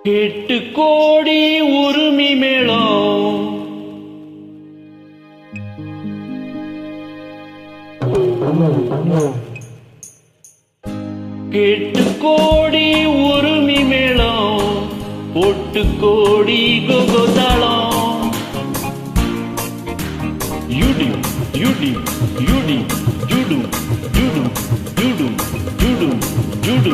8 கோடி உரிமை மேளம் கேட்டு கோடி உரிமை மேளம் போட்டு கோடி கோகோதாளம் யூடி யூடி யூடி யூடு யூடு யூடு யூடு யூடு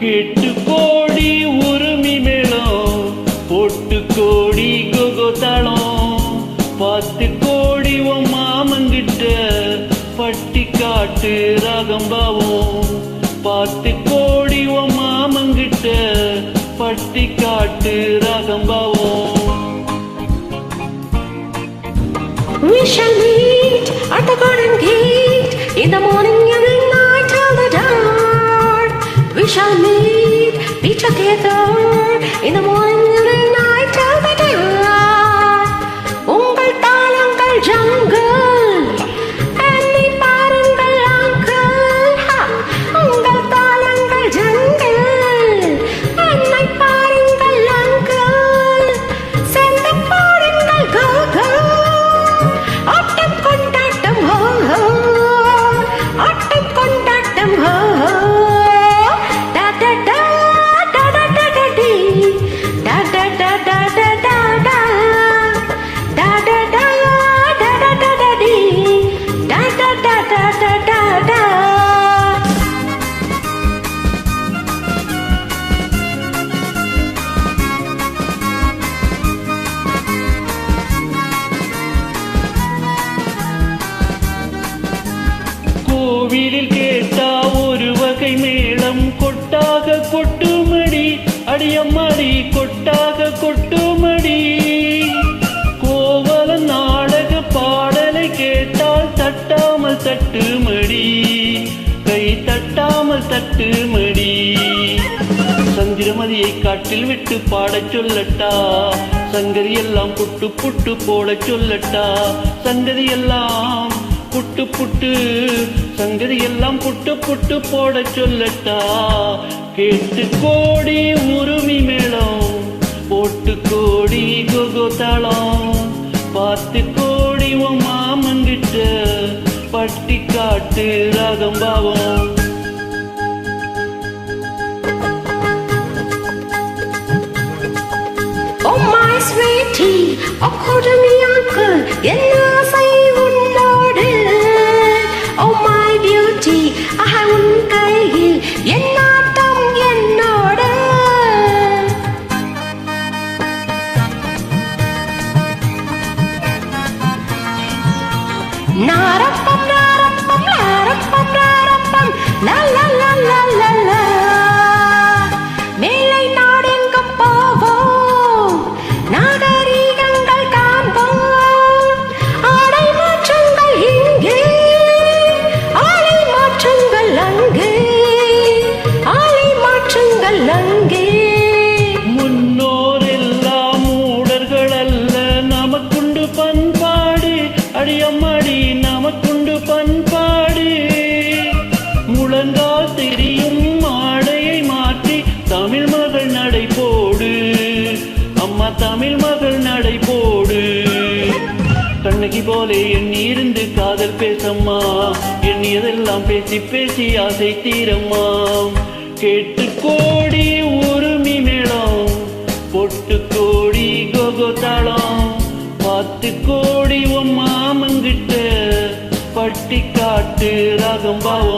கேட்டு கோடி உரிமை மேளம் போட்டு கோடி கோகோதாளம் 10 கோடி உன் மாமங்கிட்ட பட்டி காட்டு ராகம்பாவும் 10 கோடி உன் மாமங்கிட்ட பட்டி காட்டு ராகம்பாவும் We shall meet at the garden gate in the morning and the night till the dawn. We shall meet, be together in the morning and the night till the dawn. Ungal talangal jungle, annai paarungal uncle. Ungal talangal jungle, annai paarungal uncle. Send the paarungal go go. ஆட்டம் கொண்டாட்டம் ஹோ ஹோ ஆட்டம் கொண்டாட்டம் ஹோ ஹோ டா டா டா டா டா டா டா டி டா டா டா டா டா டா டா டா டா டா டா டா டா டா டி டா டா டா டா டா டா டா கோவிலில் கேட்டா ஒரு வகை மேளம் கொட்டாக கொட்டுமடி அடியம்மாடி கொட்டாக கொட்டுமடி கோவல நாடக பாடலை கேட்டால் தட்டாமல் தட்டுமடி கை தட்டாமல் தட்டுமடி சந்திரமதியை காட்டில் விட்டு பாடச் சொல்லட்டா சங்கதி எல்லாம் புட்டு புட்டு போடச் சொல்லட்டா சங்கதி எல்லாம் புட்டு புட்டு சங்கதி எல்லாம் புட்டு புட்டு போட சொல்லட்டா 8 கோடி உரிமை மேளம் போட்டு கோடி கோகோதாளம் 10 கோடி உன் மாமங்கிட்ட பட்டி காட்டு ராகம்பாவம் Oh my sweetie, oh kodami uncle, enna sai unnode. Oh my beauty, aha un kaiyil ennaattam ennoda. Narappam narappam narappam narappam la la la la la la. மேலை நாடெங்கும் போவோம் நாகரீகங்கள் காண்போம் ஆடை மாற்றங்கள் இங்கே ஆளை மாற்றங்கள் அங்கே ஆளை மாற்றங்கள் அங்கே முன்னோர் எல்லாம் மூடர்கள் அல்ல நமக்குண்டு பண்பாடு அடியம்மாடி நமக்குண்டு பண்பாடு முழங்கால் தெரியும் ஆடையை மாற்றி தமிழ் மகள் நடை போடு அம்மா தமிழ் மகள் நடை போடு கண்ணகி போலே எண்ணி இருந்து காதல் பேசம்மா எண்ணியதெல்லாம் பேசி பேசி ஆசை தீரம்மா 8 கோடி உரிமை மேளம் பொட்டு கோடி கோகோதாளம் 10 கோடி உன் மாமங்கிட்ட பட்டி காட்டு ராகம்பாவம்